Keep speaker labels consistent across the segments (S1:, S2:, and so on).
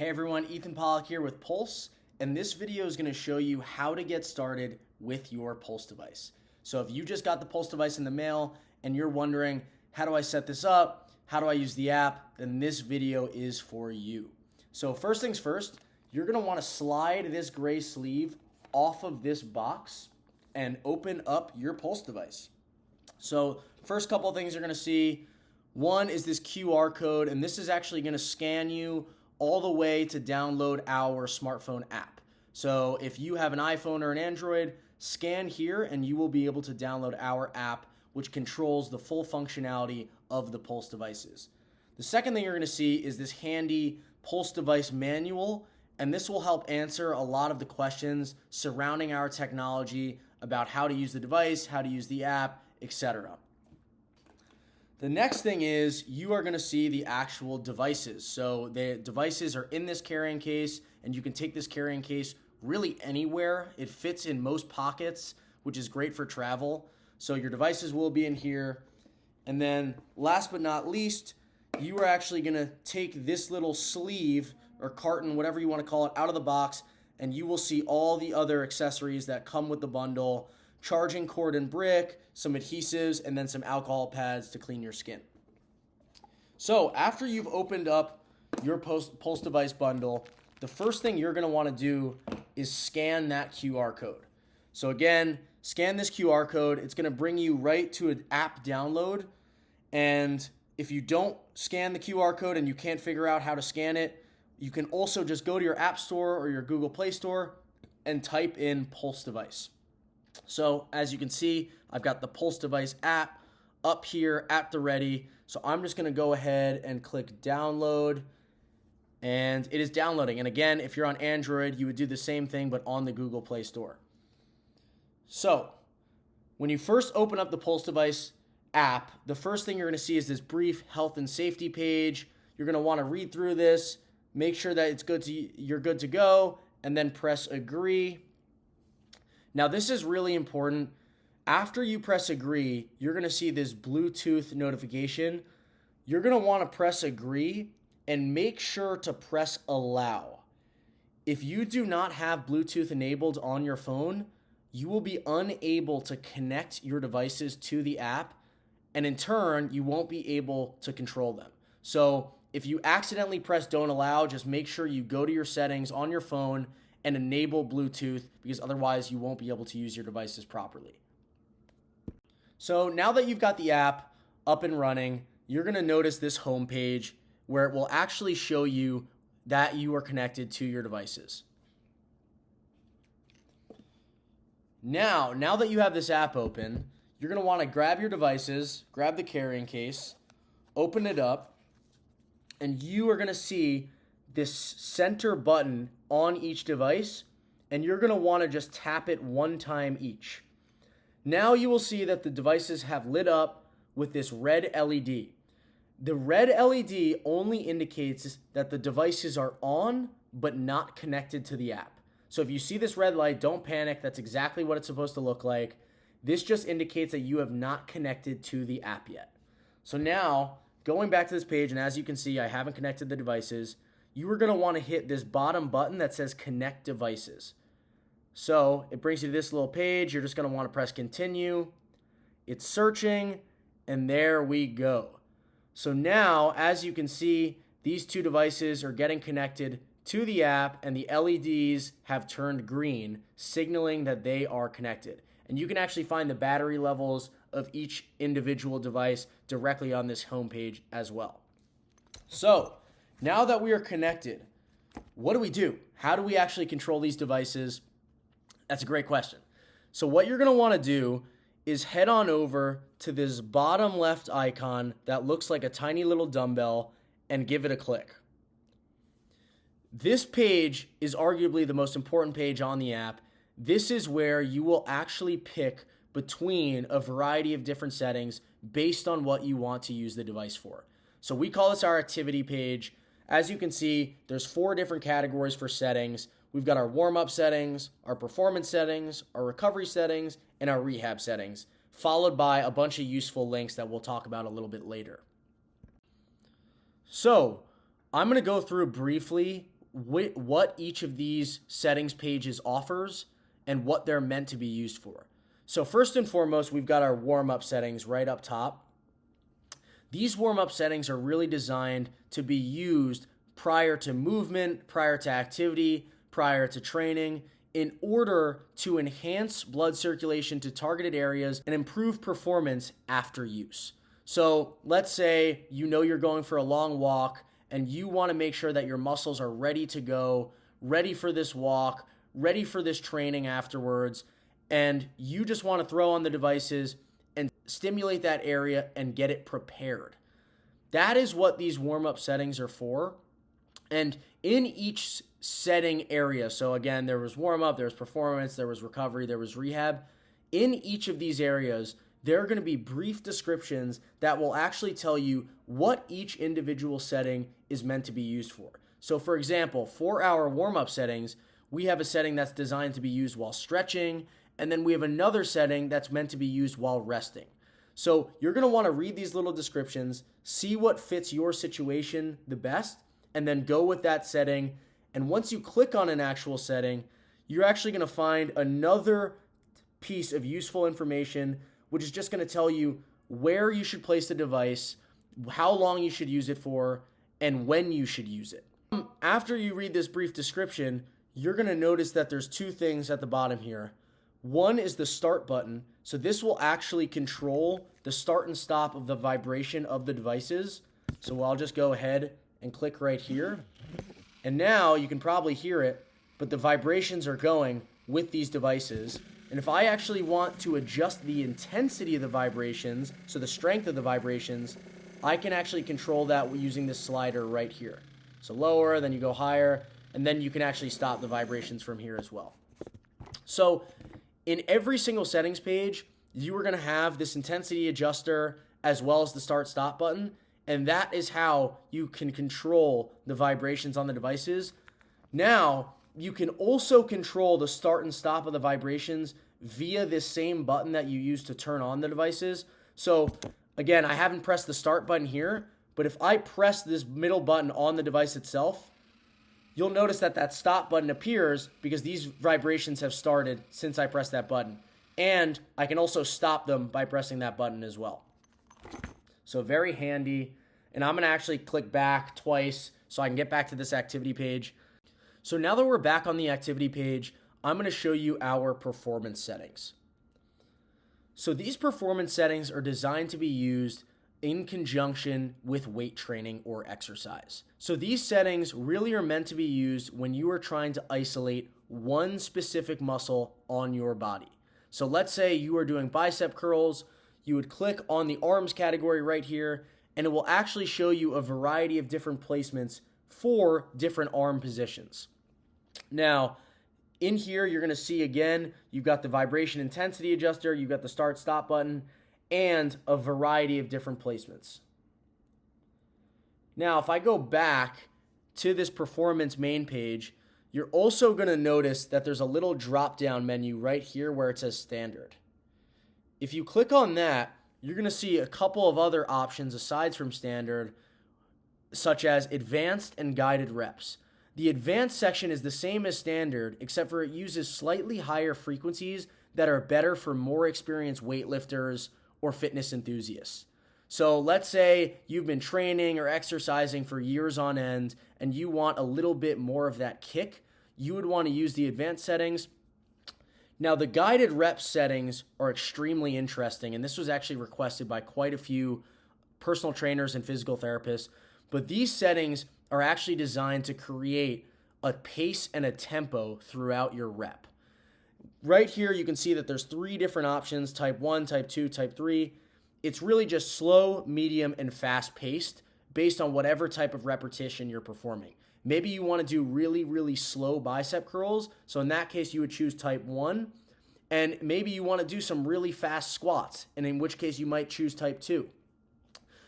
S1: Hey everyone, Ethan Pollock here with Pulse, and this video is going to show you how to get started with your Pulse device. So if you just got the Pulse device in the mail and you're wondering, how do I set this up? How do I use the app? Then this video is for you. So first things first, you're going to want to slide this gray sleeve off of this box and open up your Pulse device. So first couple of things you're going to see, one is this QR code, and this is actually going to scan you all the way to download our smartphone app. So if you have an iPhone or an Android, scan here and you will be able to download our app, which controls the full functionality of the Pulse devices. The second thing you're going to see is this handy Pulse device manual, and this will help answer a lot of the questions surrounding our technology about how to use the device, how to use the app, etc. The next thing is you are going to see the actual devices. So the devices are in this carrying case, and you can take this carrying case really anywhere. It fits in most pockets, which is great for travel. So your devices will be in here. And then last but not least, you are actually going to take this little sleeve or carton, whatever you want to call it, out of the box, and you will see all the other accessories that come with the bundle: charging cord and brick, some adhesives, and then some alcohol pads to clean your skin. So after you've opened up your Pulse device bundle, the first thing you're going to want to do is scan that QR code. So again, scan this QR code. It's going to bring you right to an app download. And if you don't scan the QR code and you can't figure out how to scan it, you can also just go to your App Store or your Google Play Store and type in Pulse device. So as you can see, I've got the Pulse device app up here at the ready. So I'm just going to go ahead and click download, and it is downloading. And again, if you're on Android, you would do the same thing, but on the Google Play Store. So when you first open up the Pulse device app, the first thing you're going to see is this brief health and safety page. You're going to want to read through this, make sure that you're good to go, and then press agree. Now, this is really important. After you press agree, you're going to see this Bluetooth notification. You're going to want to press agree and make sure to press allow. If you do not have Bluetooth enabled on your phone, you will be unable to connect your devices to the app, and in turn, you won't be able to control them. So if you accidentally press don't allow, just make sure you go to your settings on your phone and enable Bluetooth, because otherwise you won't be able to use your devices properly. So now that you've got the app up and running, you're going to notice this home page where it will actually show you that you are connected to your devices. Now that you have this app open, you're going to want to grab your devices, grab the carrying case, open it up, and you are going to see this center button on each device, and you're going to want to just tap it one time each. Now you will see that the devices have lit up with this red LED. The red LED only indicates that the devices are on but not connected to the app. So if you see this red light, don't panic. That's exactly what it's supposed to look like. This just indicates that you have not connected to the app yet. So now, going back to this page, and as you can see, I haven't connected the devices. You are going to want to hit this bottom button that says Connect Devices. So it brings you to this little page. You're just going to want to press Continue. It's searching, and there we go. So now, as you can see, these two devices are getting connected to the app, and the LEDs have turned green, signaling that they are connected. And you can actually find the battery levels of each individual device directly on this homepage as well. So now that we are connected, what do? How do we actually control these devices? That's a great question. So what you're going to want to do is head on over to this bottom left icon that looks like a tiny little dumbbell and give it a click. This page is arguably the most important page on the app. This is where you will actually pick between a variety of different settings based on what you want to use the device for. So we call this our activity page. As you can see, there's 4 different categories for settings. We've got our warm-up settings, our performance settings, our recovery settings, and our rehab settings, followed by a bunch of useful links that we'll talk about a little bit later. So I'm going to go through briefly what each of these settings pages offers and what they're meant to be used for. So first and foremost, we've got our warm-up settings right up top. These warm-up settings are really designed to be used prior to movement, prior to activity, prior to training, in order to enhance blood circulation to targeted areas and improve performance after use. So let's say you know you're going for a long walk and you want to make sure that your muscles are ready to go, ready for this walk, ready for this training afterwards, and you just want to throw on the devices and stimulate that area and get it prepared. That is what these warm-up settings are for. And in each setting area, so again, there was warm-up, there was performance, there was recovery, there was rehab. In each of these areas, there are going to be brief descriptions that will actually tell you what each individual setting is meant to be used for. So for example, for our warm-up settings, we have a setting that's designed to be used while stretching, and then we have another setting that's meant to be used while resting. So you're going to want to read these little descriptions, see what fits your situation the best, and then go with that setting. And once you click on an actual setting, you're actually going to find another piece of useful information, which is just going to tell you where you should place the device, how long you should use it for, and when you should use it. After you read this brief description, you're going to notice that there's two things at the bottom here. One is the start button. So this will actually control the start and stop of the vibration of the devices. So I'll just go ahead and click right here. And now you can probably hear it, but the vibrations are going with these devices. And if I actually want to adjust the intensity of the vibrations, so the strength of the vibrations, I can actually control that using this slider right here. So lower, then you go higher, and then you can actually stop the vibrations from here as well. So in every single settings page, you are going to have this intensity adjuster as well as the start-stop button, and that is how you can control the vibrations on the devices. Now, you can also control the start and stop of the vibrations via this same button that you use to turn on the devices. So again, I haven't pressed the start button here, but if I press this middle button on the device itself, you'll notice that that stop button appears because these vibrations have started since I pressed that button. And I can also stop them by pressing that button as well. So very handy. And I'm going to actually click back twice so I can get back to this activity page. So now that we're back on the activity page, I'm going to show you our performance settings. So these performance settings are designed to be used in conjunction with weight training or exercise. So these settings really are meant to be used when you are trying to isolate one specific muscle on your body. So let's say you are doing bicep curls, you would click on the arms category right here, and it will actually show you a variety of different placements for different arm positions. Now, in here, you're going to see again, you've got the vibration intensity adjuster, you've got the start-stop button, and a variety of different placements. Now, if I go back to this performance main page, you're also going to notice that there's a little drop-down menu right here where it says standard. If you click on that, you're going to see a couple of other options aside from standard, such as advanced and guided reps. The advanced section is the same as standard, except for it uses slightly higher frequencies that are better for more experienced weightlifters or fitness enthusiasts. So let's say you've been training or exercising for years on end and you want a little bit more of that kick, you would want to use the advanced settings. Now, the guided rep settings are extremely interesting, and this was actually requested by quite a few personal trainers and physical therapists, but these settings are actually designed to create a pace and a tempo throughout your rep. Right here, you can see that there's 3 different options, type 1, type 2, type 3. It's really just slow, medium, and fast-paced based on whatever type of repetition you're performing. Maybe you want to do really, really slow bicep curls, so in that case, you would choose type 1. And maybe you want to do some really fast squats, and in which case you might choose type 2.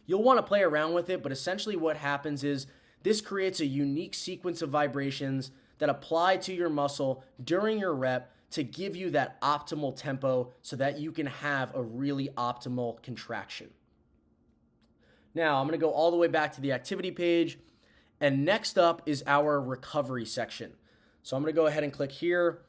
S1: You'll want to play around with it, but essentially what happens is this creates a unique sequence of vibrations that apply to your muscle during your rep to give you that optimal tempo so that you can have a really optimal contraction. Now, I'm going to go all the way back to the activity page, And next up is our recovery section. So I'm going to go ahead and click here.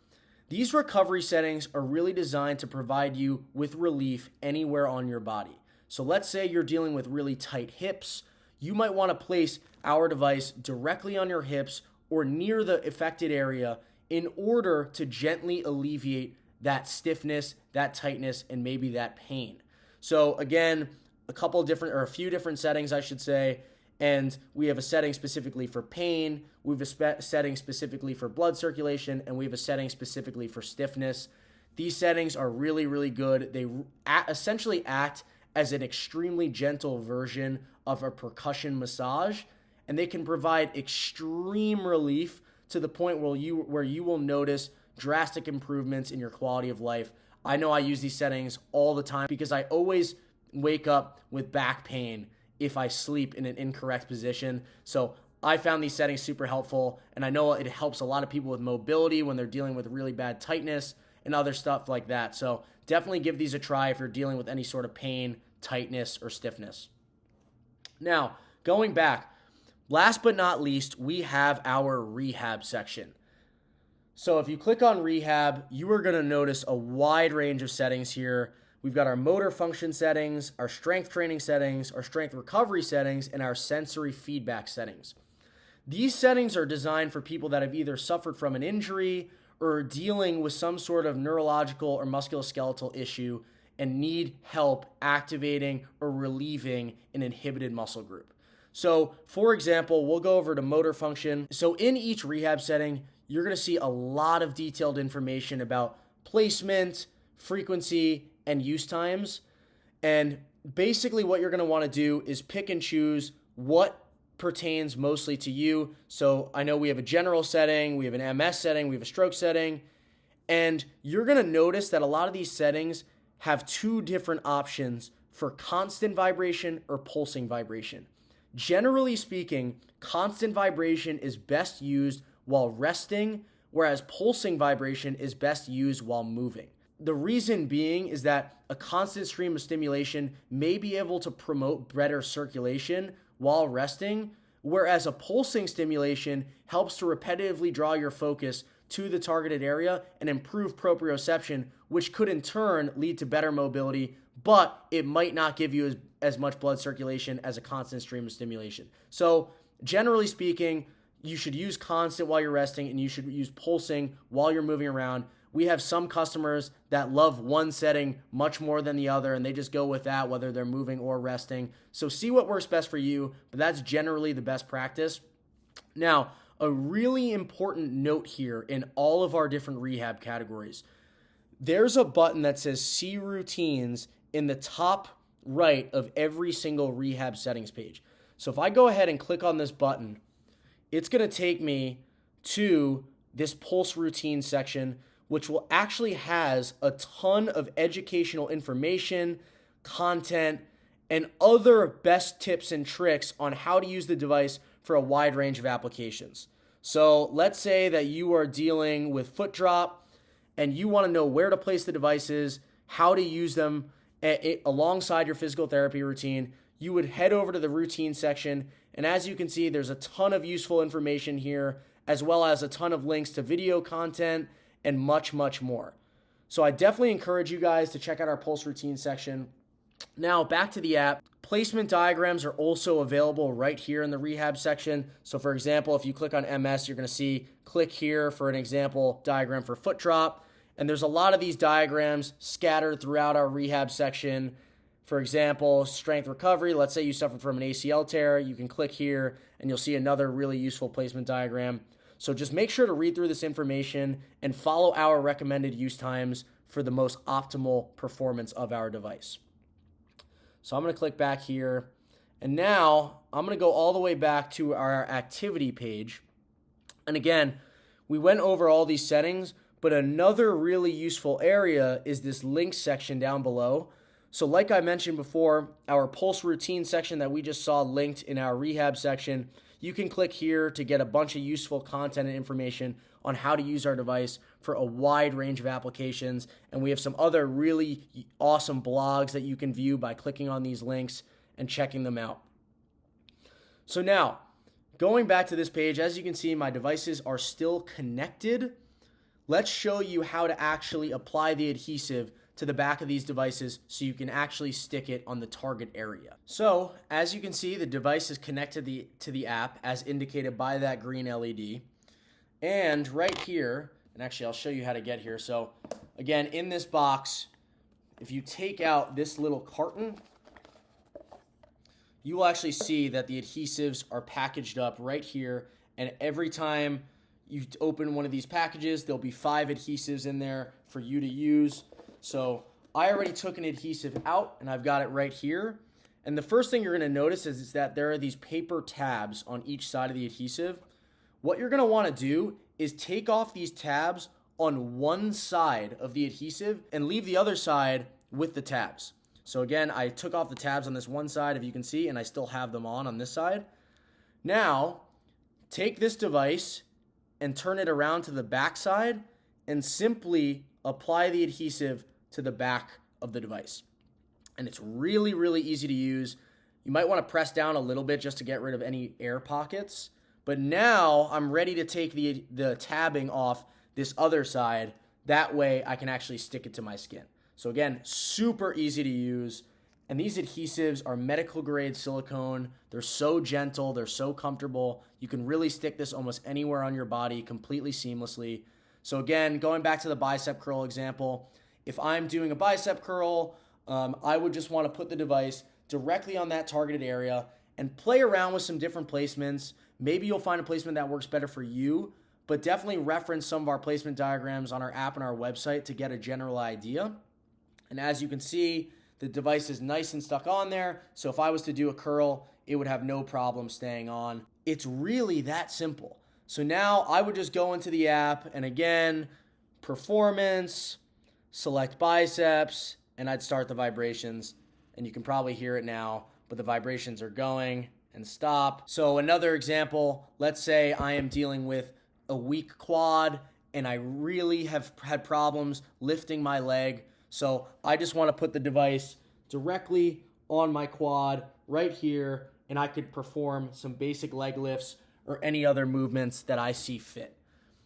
S1: These recovery settings are really designed to provide you with relief anywhere on your body. So let's say you're dealing with really tight hips. You might want to place our device directly on your hips or near the affected area in order to gently alleviate that stiffness, that tightness, and maybe that pain. So again, a few different settings, I should say. And we have a setting specifically for pain, we have a setting specifically for blood circulation, and we have a setting specifically for stiffness. These settings are really, really good. They essentially act as an extremely gentle version of a percussion massage, and they can provide extreme relief to the point where you will notice drastic improvements in your quality of life. I know I use these settings all the time because I always wake up with back pain if I sleep in an incorrect position. So I found these settings super helpful, and I know it helps a lot of people with mobility when they're dealing with really bad tightness and other stuff like that. So definitely give these a try if you're dealing with any sort of pain, tightness, or stiffness. Now, going back, last but not least, we have our rehab section. So if you click on rehab, you are going to notice a wide range of settings here. We've got our motor function settings, our strength training settings, our strength recovery settings, and our sensory feedback settings. These settings are designed for people that have either suffered from an injury or are dealing with some sort of neurological or musculoskeletal issue and need help activating or relieving an inhibited muscle group. So, for example, we'll go over to motor function. So in each rehab setting, you're going to see a lot of detailed information about placement, frequency, and use times. And basically what you're going to want to do is pick and choose what pertains mostly to you. So I know we have a general setting, we have an MS setting, we have a stroke setting, and you're going to notice that a lot of these settings have two different options for constant vibration or pulsing vibration. Generally speaking, constant vibration is best used while resting, whereas pulsing vibration is best used while moving. The reason being is that a constant stream of stimulation may be able to promote better circulation while resting, whereas a pulsing stimulation helps to repetitively draw your focus to the targeted area and improve proprioception, which could in turn lead to better mobility, but it might not give you as much blood circulation as a constant stream of stimulation. So generally speaking, you should use constant while you're resting, and you should use pulsing while you're moving around. We have some customers that love one setting much more than the other, and they just go with that, whether they're moving or resting. So see what works best for you, but that's generally the best practice. Now, a really important note here in all of our different rehab categories. There's a button that says See Routines in the top right of every single rehab settings page. So if I go ahead and click on this button, it's going to take me to this pulse routine section, which will actually has a ton of educational information, content, and other best tips and tricks on how to use the device for a wide range of applications. So let's say that you are dealing with foot drop and you want to know where to place the devices, how to use them alongside your physical therapy routine. You would head over to the routine section, and as you can see, there's a ton of useful information here, as well as a ton of links to video content and much, much more. So I definitely encourage you guys to check out our pulse routine section. Now back to the app. Placement diagrams are also available right here in the rehab section. So for example, if you click on MS, you're going to see click here for an example diagram for foot drop. And there's a lot of these diagrams scattered throughout our rehab section. For example, strength recovery. Let's say you suffered from an ACL tear. You can click here and you'll see another really useful placement diagram. So just make sure to read through this information and follow our recommended use times for the most optimal performance of our device. So I'm going to click back here. And now I'm going to go all the way back to our activity page. And again, we went over all these settings, but another really useful area is this links section down below. So like I mentioned before, our pulse routine section that we just saw linked in our rehab section, you can click here to get a bunch of useful content and information on how to use our device for a wide range of applications. And we have some other really awesome blogs that you can view by clicking on these links and checking them out. So now, going back to this page, as you can see, my devices are still connected. Let's show you how to actually apply the adhesive to the back of these devices so you can actually stick it on the target area. So as you can see, the device is connected to the app as indicated by that green LED. And right here, and actually I'll show you how to get here. So again, in this box, if you take out this little carton, you will actually see that the adhesives are packaged up right here. And every time you open one of these packages, there'll be 5 adhesives in there for you to use. So I already took an adhesive out and I've got it right here. And the first thing you're going to notice is that there are these paper tabs on each side of the adhesive. What you're going to want to do is take off these tabs on one side of the adhesive and leave the other side with the tabs. So again, I took off the tabs on this one side, if you can see, and I still have them on this side. Now, take this device and turn it around to the back side and simply apply the adhesive to the back of the device. And it's really, really easy to use. You might want to press down a little bit just to get rid of any air pockets. But now I'm ready to take the tabbing off this other side. That way I can actually stick it to my skin. So again, super easy to use. And these adhesives are medical grade silicone. They're so gentle, they're so comfortable. You can really stick this almost anywhere on your body completely seamlessly. So again, going back to the bicep curl example, if I'm doing a bicep curl, I would just want to put the device directly on that targeted area and play around with some different placements. Maybe you'll find a placement that works better for you, but definitely reference some of our placement diagrams on our app and our website to get a general idea. And as you can see, the device is nice and stuck on there. So if I was to do a curl, it would have no problem staying on. It's really that simple. So now I would just go into the app and again, performance, select biceps, and I'd start the vibrations. And you can probably hear it now, but the vibrations are going and stop. So another example, let's say I am dealing with a weak quad and I really have had problems lifting my leg. So I just want to put the device directly on my quad right here, and I could perform some basic leg lifts or any other movements that I see fit.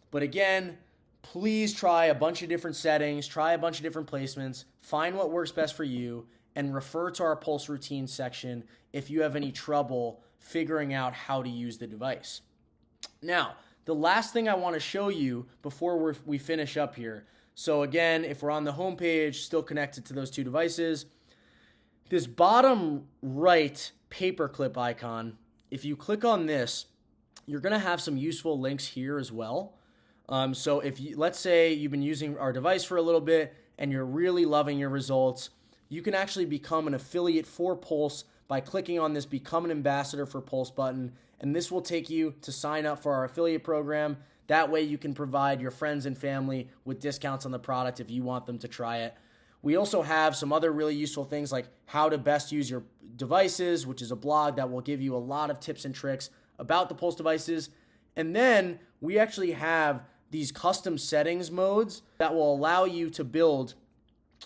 S1: But again, please try a bunch of different settings, try a bunch of different placements, find what works best for you, and refer to our pulse routine section if you have any trouble figuring out how to use the device. Now, the last thing I want to show you before we finish up here. So again, if we're on the home page, still connected to those 2 devices, this bottom right paperclip icon, if you click on this, you're going to have some useful links here as well. So if you, let's say you've been using our device for a little bit and you're really loving your results, you can actually become an affiliate for Pulse by clicking on this Become an Ambassador for Pulse button, and this will take you to sign up for our affiliate program. That way you can provide your friends and family with discounts on the product if you want them to try it. We also have some other really useful things like how to best use your devices, which is a blog that will give you a lot of tips and tricks about the Pulse devices. And then we actually have these custom settings modes that will allow you to build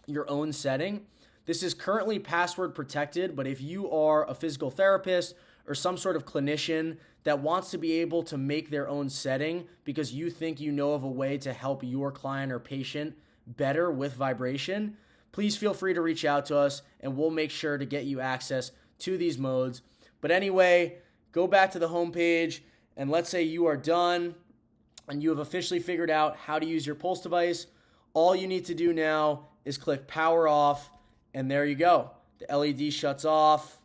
S1: your own setting. This is currently password protected, but if you are a physical therapist or some sort of clinician that wants to be able to make their own setting because you think you know of a way to help your client or patient better with vibration, please feel free to reach out to us and we'll make sure to get you access to these modes. But anyway, go back to the home page and let's say you are done and you have officially figured out how to use your Pulse device. All you need to do now is click power off, and there you go. The LED shuts off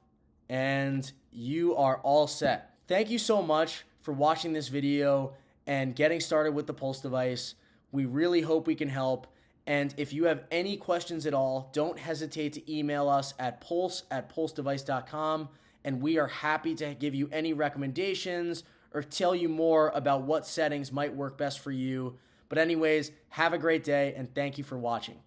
S1: and you are all set. Thank you so much for watching this video and getting started with the Pulse device. We really hope we can help. And if you have any questions at all, don't hesitate to email us at pulse@pulsedevice.com, and we are happy to give you any recommendations or tell you more about what settings might work best for you. But anyways, have a great day and thank you for watching.